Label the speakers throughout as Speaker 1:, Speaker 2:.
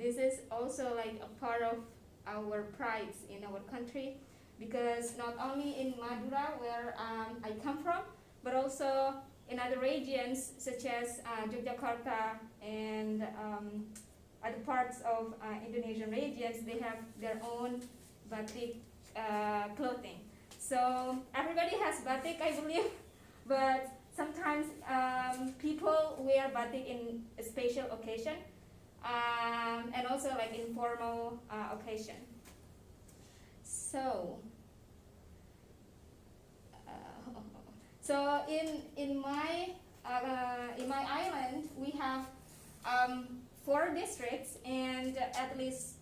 Speaker 1: this is also like a part of our pride in our country, because not only in Madura, where I come from, but also in other regions such as Yogyakarta and other parts of Indonesian regions, they have their own batik clothing. So everybody has batik, I believe, but sometimes people wear batik in a special occasion, and also like informal occasion. So in my island we have 4 districts, and at least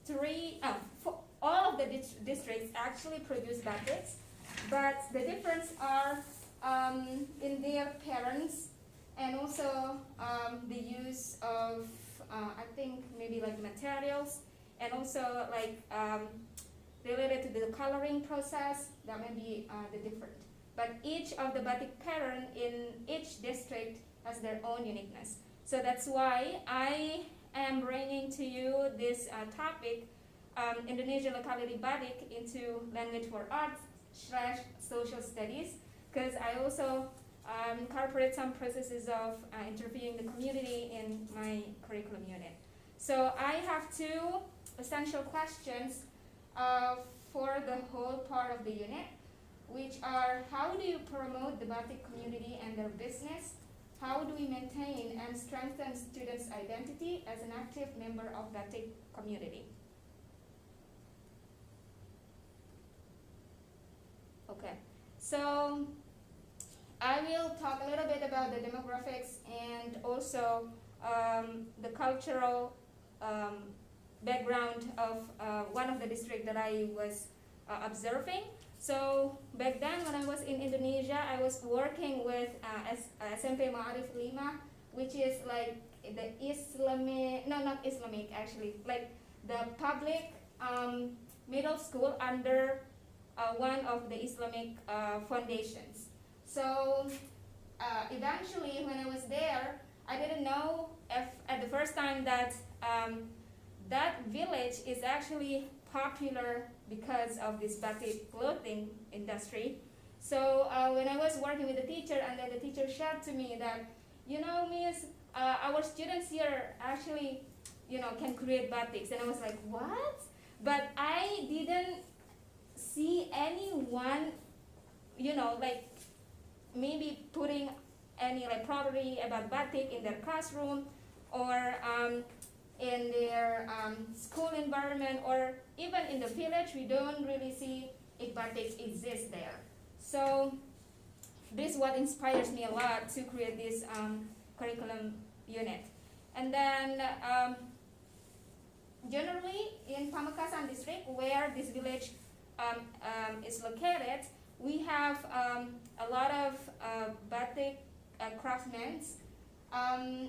Speaker 1: all of the districts actually produce batiks, but the difference are in their parents, and also the use of I think maybe like materials, and also like related to the coloring process, that may be the different. But each of the batik pattern in each district has their own uniqueness. So that's why I am bringing to you this topic, Indonesian locality batik into language for arts / social studies, because I also incorporate some processes of interviewing the community in my curriculum unit. So I have 2 essential questions for the whole part of the unit, which are: how do you promote the batik community and their business? How do we maintain and strengthen students' identity as an active member of batik community? Okay, so I will talk a little bit about the demographics and also the cultural background of one of the districts that I was observing. So back then when I was in Indonesia, I was working with Sampai which is like the Islamic, no, not Islamic actually, like the public middle school under one of the Islamic foundations. So eventually when I was there, I didn't know if at the first time that that village is actually popular because of this batik clothing industry. So when I was working with the teacher, and then the teacher shared to me that, miss, our students here actually, can create batiks. And I was like, what? But I didn't see anyone, like maybe putting any like property about batik in their classroom, or in their school environment, or even in the village. We don't really see if batik exists there. So this is what inspires me a lot to create this curriculum unit. And then generally in Pamekasan district, where this village is located, we have a lot of batik craftsmen.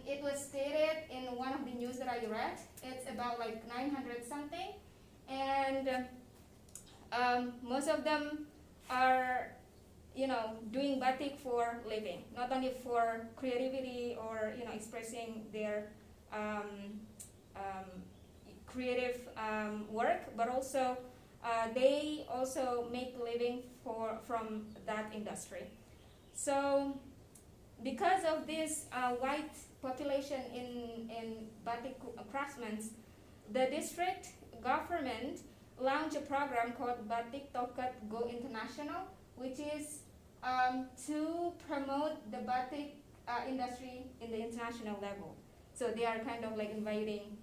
Speaker 1: It was stated in one of the news that I read, it's about like 900 something, and most of them are, doing batik for living, not only for creativity or, expressing their creative work, but also they also make living from that industry. So because of this white population in batik craftsmen, the district government launched a program called Batik Tokat Go International, which is to promote the batik industry in the international level. So they are kind of like inviting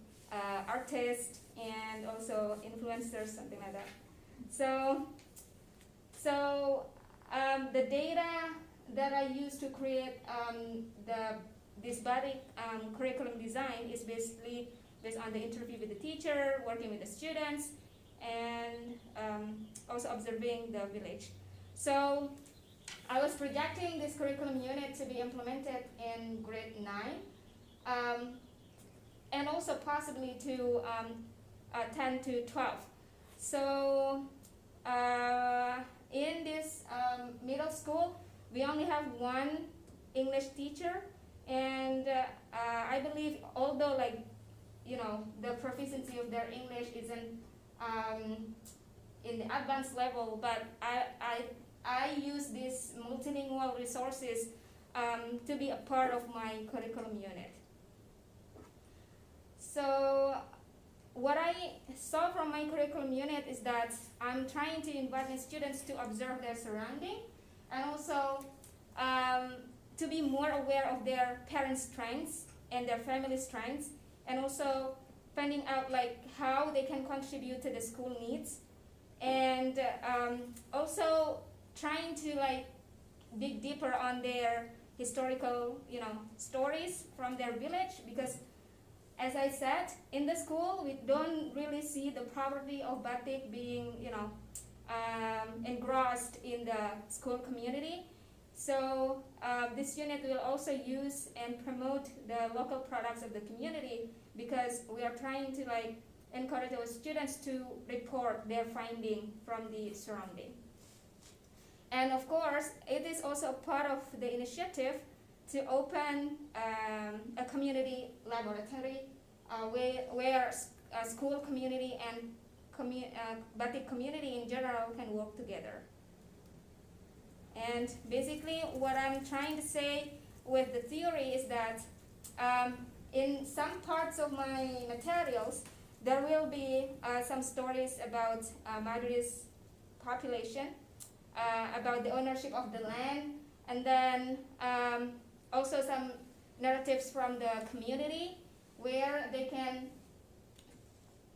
Speaker 1: artists and also influencers, something like that. So the data that I use to create this batik curriculum design is basically based on the interview with the teacher, working with the students, and also observing the village. So I was projecting this curriculum unit to be implemented in grade 9, and also possibly to 10 to 12. So in this middle school, we only have one English teacher, and I believe although like the proficiency of their English isn't in the advanced level, but I use these multilingual resources to be a part of my curriculum unit. So what I saw from my curriculum unit is that I'm trying to invite my students to observe their surrounding, and also to be more aware of their parents' strengths and their family strengths, and also finding out like how they can contribute to the school needs, and also trying to like dig deeper on their historical stories from their village, because as I said, in the school we don't really see the property of batik being engrossed in the school community. So this unit will also use and promote the local products of the community, because we are trying to like encourage our students to report their finding from the surrounding. And of course, it is also part of the initiative to open a community laboratory where school community and batik community in general can work together. And basically what I'm trying to say with the theory is that in some parts of my materials there will be some stories about Madurese population, about the ownership of the land, and then also some narratives from the community where they can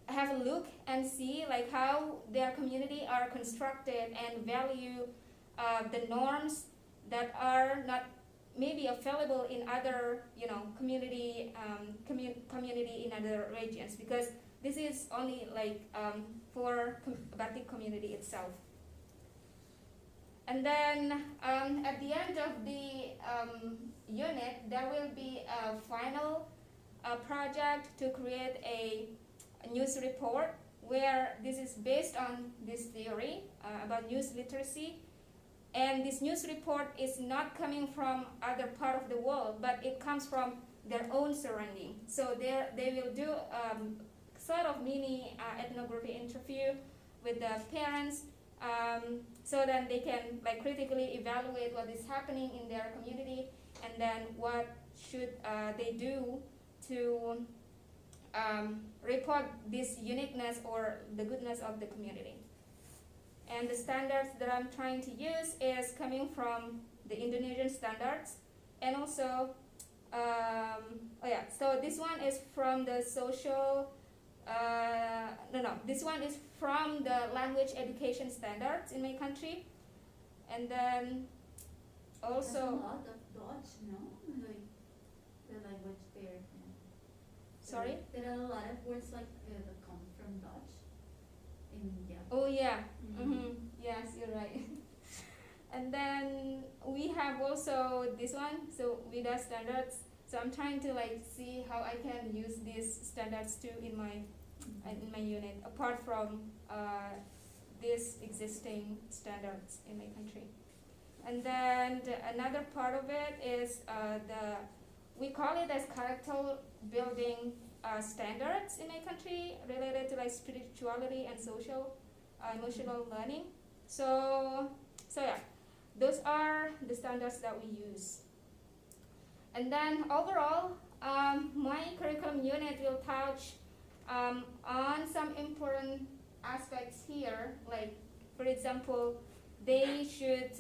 Speaker 1: have a look and see like how their community are constructed and value the norms that are not maybe available in other community in other regions, because this is only like for batik community itself. And then at the end of the unit there will be a final project to create a news report where this is based on this theory about news literacy. And this news report is not coming from other part of the world, but it comes from their own surrounding. So they will do sort of mini ethnography interview with the parents, so that they can like critically evaluate what is happening in their community, and then what should they do to report this uniqueness or the goodness of the community. And the standards that I'm trying to use is coming from the Indonesian standards, and also so this one is from the social this one is from the language education standards in my country. And then also
Speaker 2: there's a lot of Dutch, no? Like the language there.
Speaker 1: Sorry?
Speaker 2: There are a lot of words like that come from Dutch in India.
Speaker 1: Oh yeah.
Speaker 2: Mm-hmm.
Speaker 1: Yes, you're right. And then we have also this one, so WIDA standards. So I'm trying to like see how I can use these standards too in my unit, apart from these existing standards in my country. And then another part of it is we call it as character building standards in my country, related to like spirituality and social emotional learning. So yeah, those are the standards that we use. And then overall, my curriculum unit will touch on some important aspects here, like for example, they should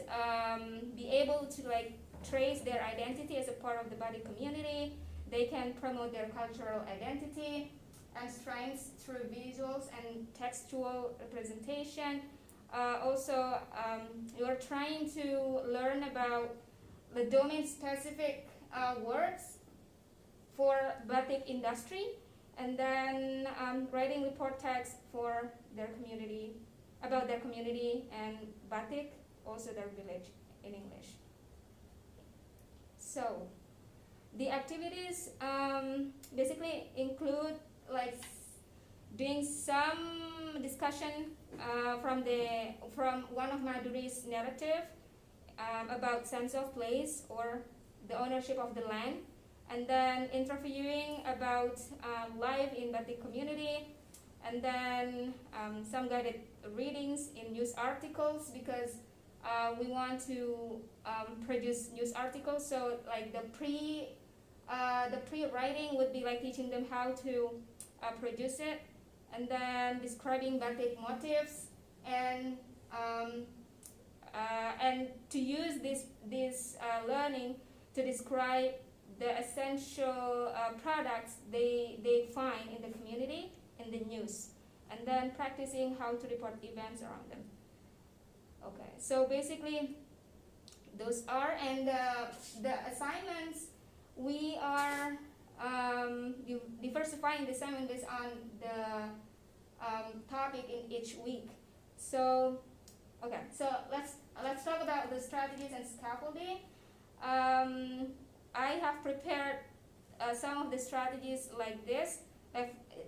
Speaker 1: be able to like trace their identity as a part of the batik community. They can promote their cultural identity and strengths through visuals and textual representation. Also, you're trying to learn about the domain-specific words for batik industry, and then writing report text for their community, about their community and batik, also their village in English. So the activities basically include like doing some discussion from one of Madurese's narrative about sense of place or the ownership of the land, and then interviewing about life in Batik community, and then some guided readings in news articles, because we want to produce news articles. So like the pre-writing would be like teaching them how to produce it, and then describing Batik motifs, and to use this learning to describe the essential products they find in the community in the news, and then practicing how to report events around them. Okay, so basically those are, and the assignments, we are diversifying the assignment based on the topic in each week. So okay, so let's talk about the strategies and scaffolding. I have prepared some of the strategies like this,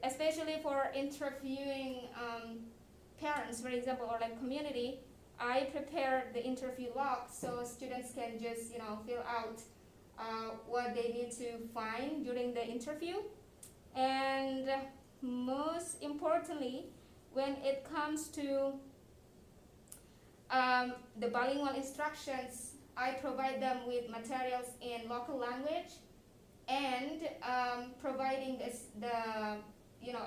Speaker 1: especially for interviewing parents, for example, or like community. I prepared the interview log so students can just fill out what they need to find during the interview. And most importantly, when it comes to the bilingual instructions, I provide them with materials in local language, and providing the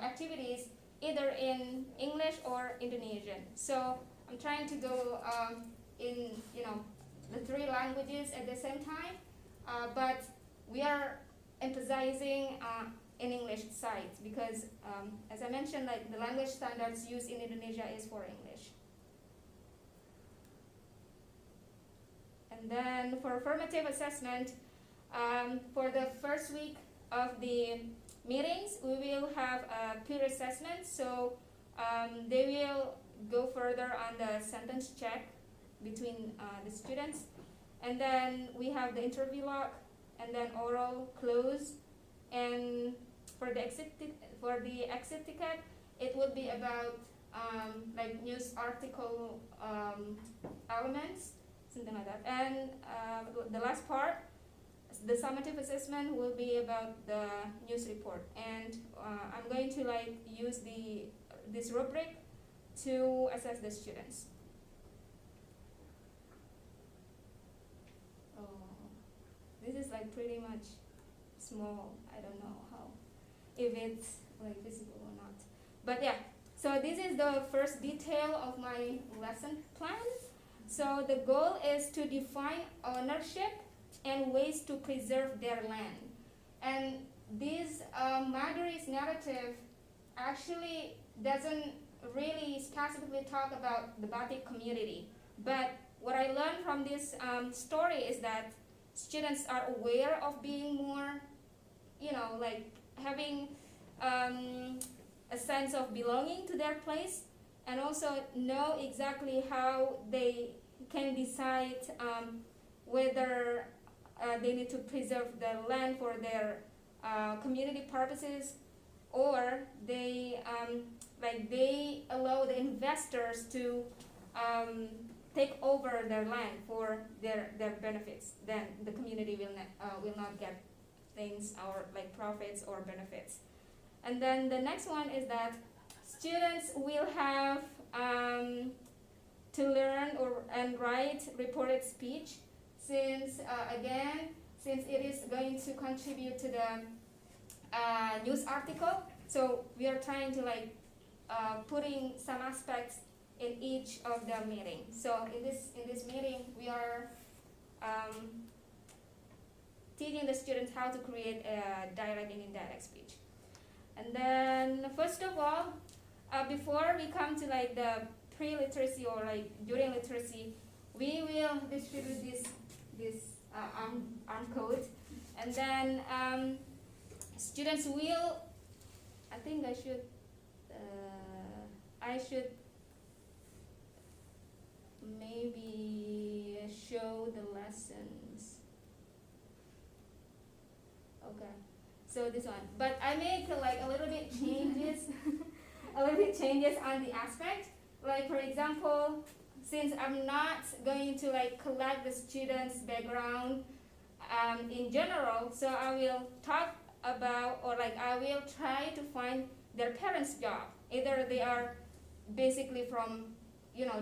Speaker 1: activities either in English or Indonesian. So I'm trying to go in the three languages at the same time, but we are emphasizing in English side, because as I mentioned, like the language standards used in Indonesia is for English. And then for formative assessment, for the first week of the meetings, we will have a peer assessment. So they will go further on the sentence check between the students. And then we have the interview log, and then oral close. And for the exit ticket, it would be about like news article elements, something like that. And the last part, the summative assessment, will be about the news report. And I'm going to like use this rubric to assess the students. This is like pretty much small. I don't know if it's like visible or not. But yeah, so this is the first detail of my lesson plan. So the goal is to define ownership and ways to preserve their land. And this Madurese narrative actually doesn't really specifically talk about the Batik community. But what I learned from this story is that students are aware of being more, like having a sense of belonging to their place, and also know exactly how they can decide whether they need to preserve the land for their community purposes, or they allow the investors to take over their land for their benefits. Then the community will not get things or like profits or benefits. And then the next one is that students will have to learn and write reported speech, since it is going to contribute to the news article. So we are trying to like putting some aspects in each of the meetings. So in this meeting, we are teaching the students how to create a direct and indirect speech. And then first of all, before we come to like the pre-literacy or like during literacy, we will distribute this arm code, and then students will. I think I should maybe show the lessons. Okay, so this one, but I make like a little bit changes, on the aspect. Like for example, since I'm not going to like collect the students' background, in general, so I will talk about, or like I will try to find their parents' job. Either they are basically from,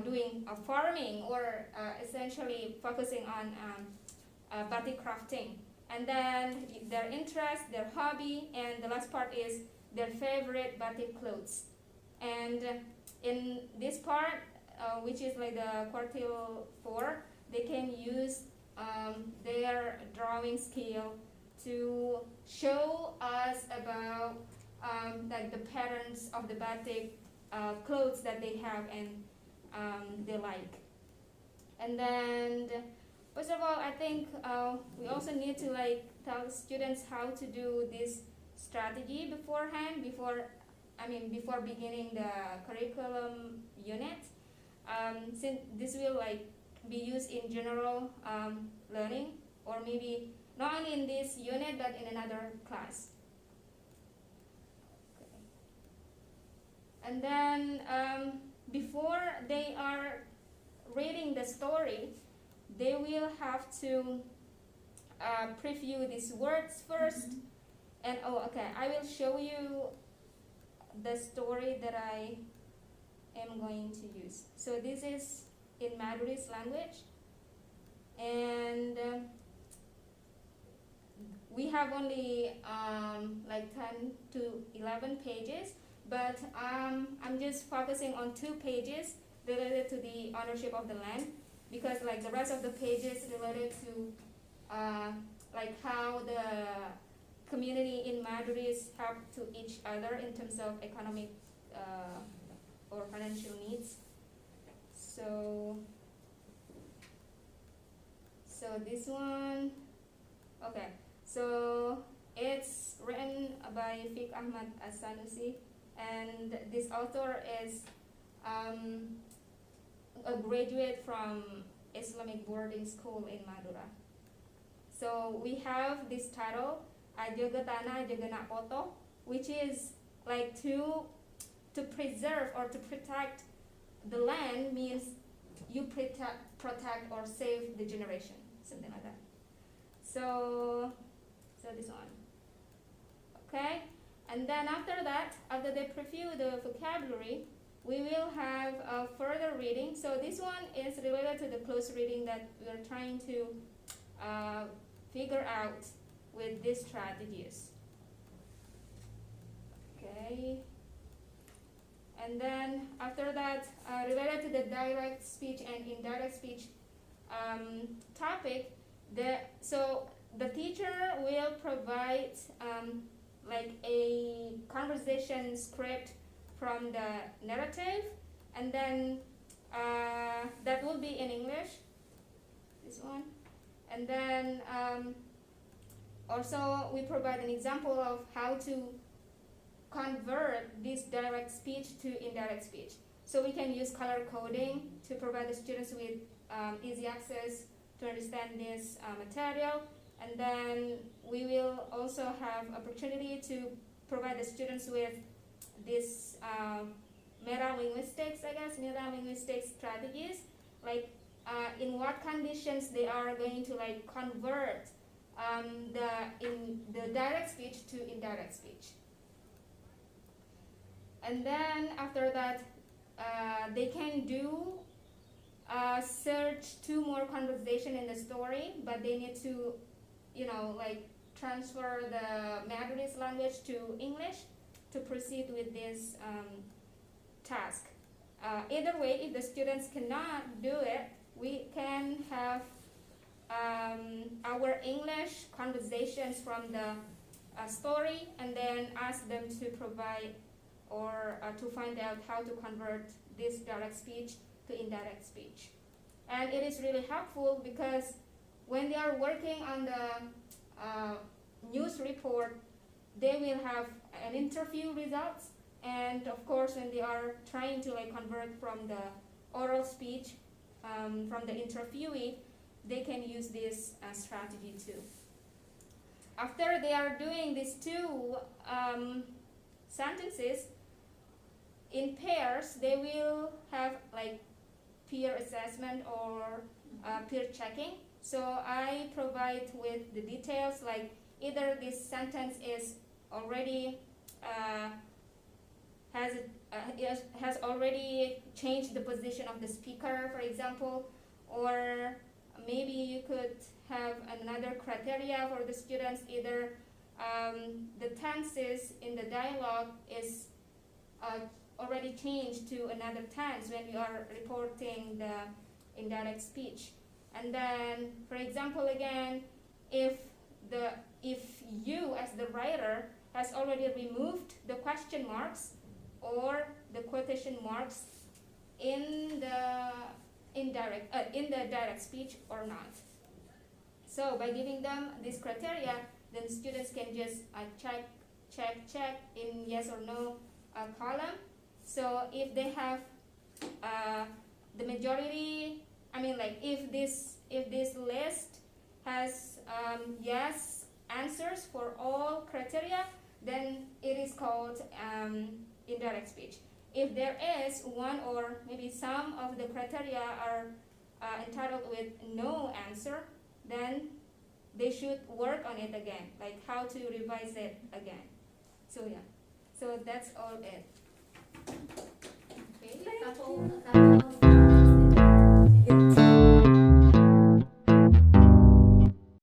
Speaker 1: doing farming, or essentially focusing on batik crafting. And then their interest, their hobby, and the last part is their favorite batik clothes. And in this part, which is like the quartile 4, they can use their drawing skill to show us about like the patterns of the batik clothes that they have and they like. And then first of all, I think we also need to like tell students how to do this strategy beforehand, before beginning the curriculum unit, since this will like be used in general learning, or maybe not only in this unit but in another class. Okay. And then before they are reading the story, they will have to preview these words first. And I will show you the story that I am going to use. So this is in Madurese language, and we have only like 10 to 11 pages, but I'm just focusing on 2 pages related to the ownership of the land, because like the rest of the pages related to like how the community in Madurese help to each other in terms of economic or financial needs. So this one, okay. So it's written by Fiqh Ahmad As-Sanusi, and this author is a graduate from Islamic boarding school in Madura. So we have this title, Jaga Tanah Jaga Nak Poto, which is like to preserve or to protect the land, means you protect or save the generation, something like that. So this one, okay. And then after that, after they preview the vocabulary, we will have a further reading. So this one is related to the close reading that we are trying to figure out with these strategies. Okay. And then after that, related to the direct speech and indirect speech topic, so the teacher will provide like a conversation script from the narrative, and then that will be in English, this one. And then also we provide an example of how to convert this direct speech to indirect speech. So we can use color coding to provide the students with easy access to understand this material. And then we will also have opportunity to provide the students with this meta-linguistics, meta-linguistic strategies, like in what conditions they are going to like convert the direct speech to indirect speech. And then after that, they can do search 2 more conversation in the story, but they need to, like transfer the Madurese language to English to proceed with this task. Either way, if the students cannot do it, we can have our English conversations from the story, and then ask them to provide or to find out how to convert this direct speech to indirect speech. And it is really helpful because when they are working on the news report, they will have an interview results, and of course when they are trying to like convert from the oral speech from the interviewee, they can use this strategy too. After they are doing these 2 sentences in pairs, they will have like peer assessment or peer checking. So I provide with the details, like either this sentence is already has already changed the position of the speaker, for example, or maybe you could have another criteria for the students, either the tenses in the dialogue is already changed to another tense when you are reporting the indirect speech. And then, for example, again, if you as the writer has already removed the question marks or the quotation marks in the direct speech or not. So by giving them this criteria, then students can just check in yes or no column. So if they have the majority, I mean, like if this list has yes answers for all criteria, then it is called indirect speech. If there is one or maybe some of the criteria are entitled with no answer, then they should work on it again, like how to revise it again. So yeah, so that's all it.
Speaker 2: Okay, satu